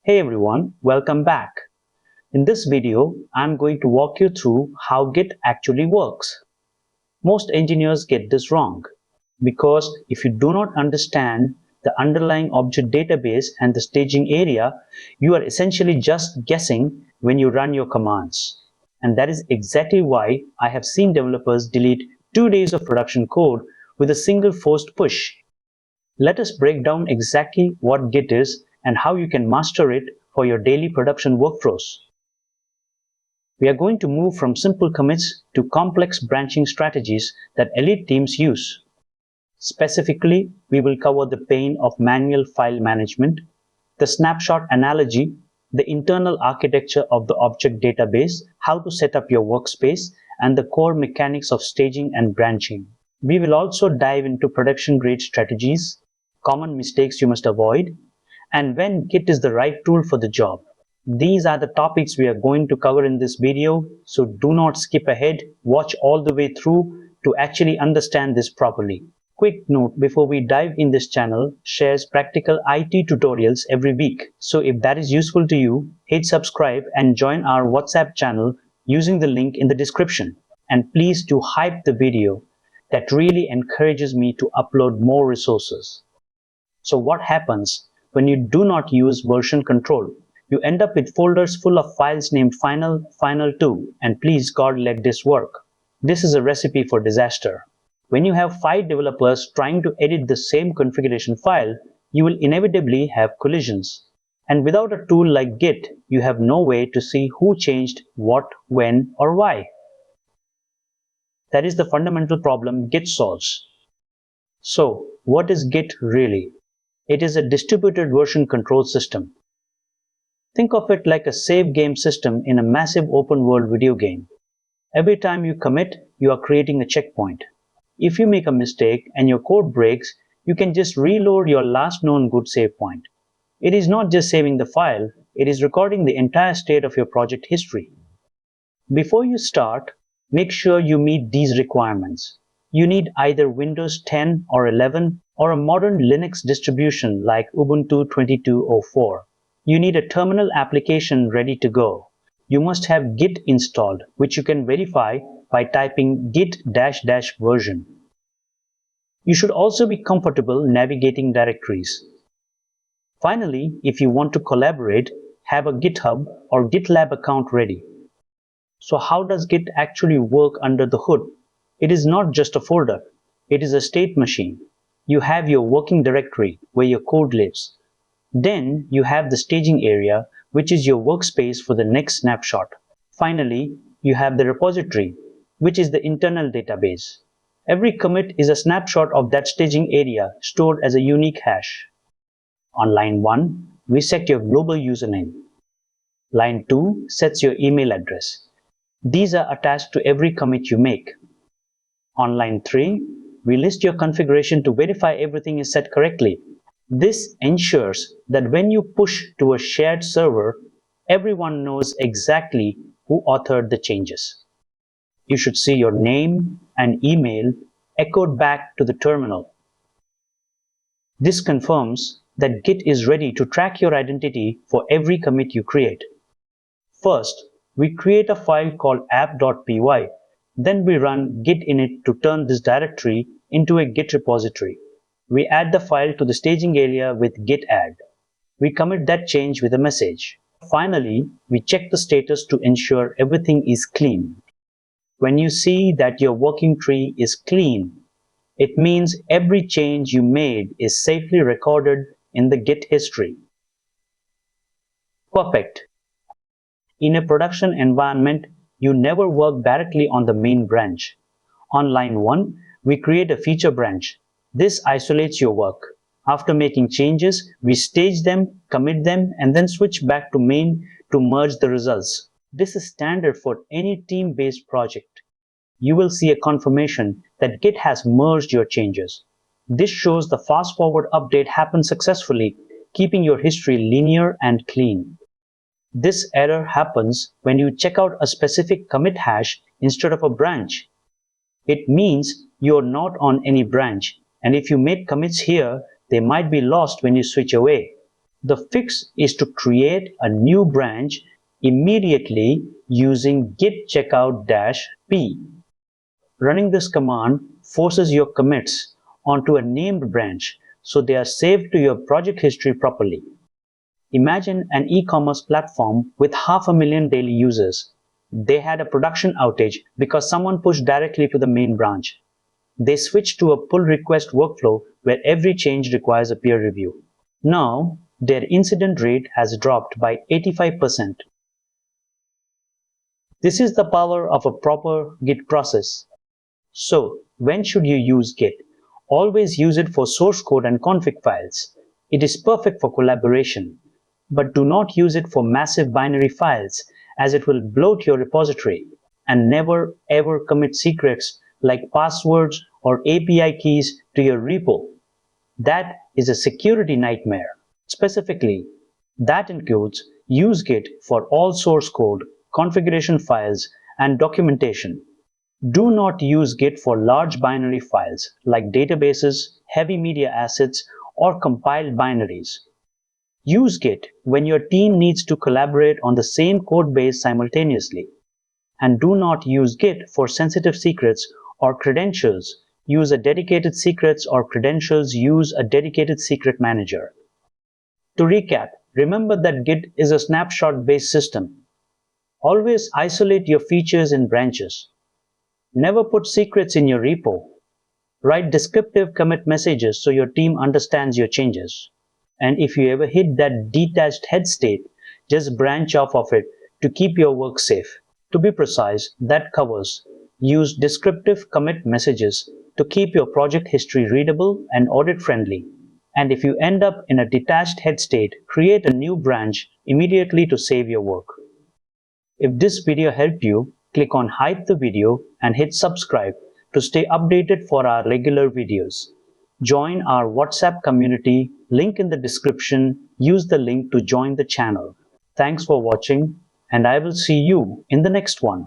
Hey everyone, welcome back. In this video, I'm going to walk you through how Git actually works. Most engineers get this wrong because if you do not understand the underlying object database and the staging area, you are essentially just guessing when you run your commands. And that is exactly why I have seen developers delete 2 days of production code with a single forced push. Let us break down exactly what Git is and how you can master it for your daily production workflows. We are going to move from simple commits to complex branching strategies that elite teams use. Specifically, we will cover the pain of manual file management, the snapshot analogy, the internal architecture of the object database, how to set up your workspace, and the core mechanics of staging and branching. We will also dive into production-grade strategies, common mistakes you must avoid, and when Git is the right tool for the job. These are the topics we are going to cover in this video, so do not skip ahead, watch all the way through to actually understand this properly. Quick note before we dive in, this channel shares practical IT tutorials every week, so if that is useful to you, hit subscribe and join our WhatsApp channel using the link in the description. And please do hype the video. That really encourages me to upload more resources. So what happens when you do not use version control? You end up with folders full of files named final, final2, and please God let this work. This is a recipe for disaster. When you have 5 developers trying to edit the same configuration file, you will inevitably have collisions. And without a tool like Git, you have no way to see who changed what, when, or why. That is the fundamental problem Git solves. So, what is Git really? It is a distributed version control system. Think of it like a save game system in a massive open world video game. Every time you commit, you are creating a checkpoint. If you make a mistake and your code breaks, you can just reload your last known good save point. It is not just saving the file, it is recording the entire state of your project history. Before you start, make sure you meet these requirements. You need either Windows 10 or 11 or a modern Linux distribution like Ubuntu 22.04. You need a terminal application ready to go. You must have Git installed, which you can verify by typing git -- version. You should also be comfortable navigating directories. Finally, if you want to collaborate, have a GitHub or GitLab account ready. So how does Git actually work under the hood? It is not just a folder. It is a state machine. You have your working directory where your code lives. Then you have the staging area, which is your workspace for the next snapshot. Finally, you have the repository, which is the internal database. Every commit is a snapshot of that staging area stored as a unique hash. On line 1, we set your global username. Line 2 sets your email address. These are attached to every commit you make. On line 3, we list your configuration to verify everything is set correctly. This ensures that when you push to a shared server, everyone knows exactly who authored the changes. You should see your name and email echoed back to the terminal. This confirms that Git is ready to track your identity for every commit you create. First, we create a file called app.py. Then we run git init to turn this directory into a Git repository. We add the file to the staging area with git add. We commit that change with a message. Finally, we check the status to ensure everything is clean. When you see that your working tree is clean, it means every change you made is safely recorded in the Git history. Perfect. In a production environment, you never work directly on the main branch. On line 1, we create a feature branch. This isolates your work. After making changes, we stage them, commit them, and then switch back to main to merge the results. This is standard for any team-based project. You will see a confirmation that Git has merged your changes. This shows the fast-forward update happened successfully, keeping your history linear and clean. This error happens when you check out a specific commit hash instead of a branch. It means you're not on any branch, and if you make commits here, they might be lost when you switch away. The fix is to create a new branch immediately using git checkout-p. Running this command forces your commits onto a named branch so they are saved to your project history properly. Imagine an e-commerce platform with 500,000 daily users. They had a production outage because someone pushed directly to the main branch. They switched to a pull request workflow where every change requires a peer review. Now, their incident rate has dropped by 85%. This is the power of a proper Git process. So, when should you use Git? Always use it for source code and config files. It is perfect for collaboration. But do not use it for massive binary files, as it will bloat your repository. And never ever commit secrets like passwords or API keys to your repo. That is a security nightmare. Specifically, that includes use Git for all source code, configuration files, and documentation. Do not use Git for large binary files like databases, heavy media assets, or compiled binaries. Use Git when your team needs to collaborate on the same code base simultaneously. And do not use Git for sensitive secrets or credentials. Use a dedicated secrets or credentials. Use a dedicated secret manager. To recap, remember that Git is a snapshot-based system. Always isolate your features in branches. Never put secrets in your repo. Write descriptive commit messages so your team understands your changes. And if you ever hit that detached head state, just branch off of it to keep your work safe. To be precise, that covers use descriptive commit messages to keep your project history readable and audit friendly. And if you end up in a detached head state, create a new branch immediately to save your work. If this video helped you, click on Hype the video and hit subscribe to stay updated for our regular videos. Join our WhatsApp community, link in the description. Use the link to join the channel. Thanks for watching, and I will see you in the next one.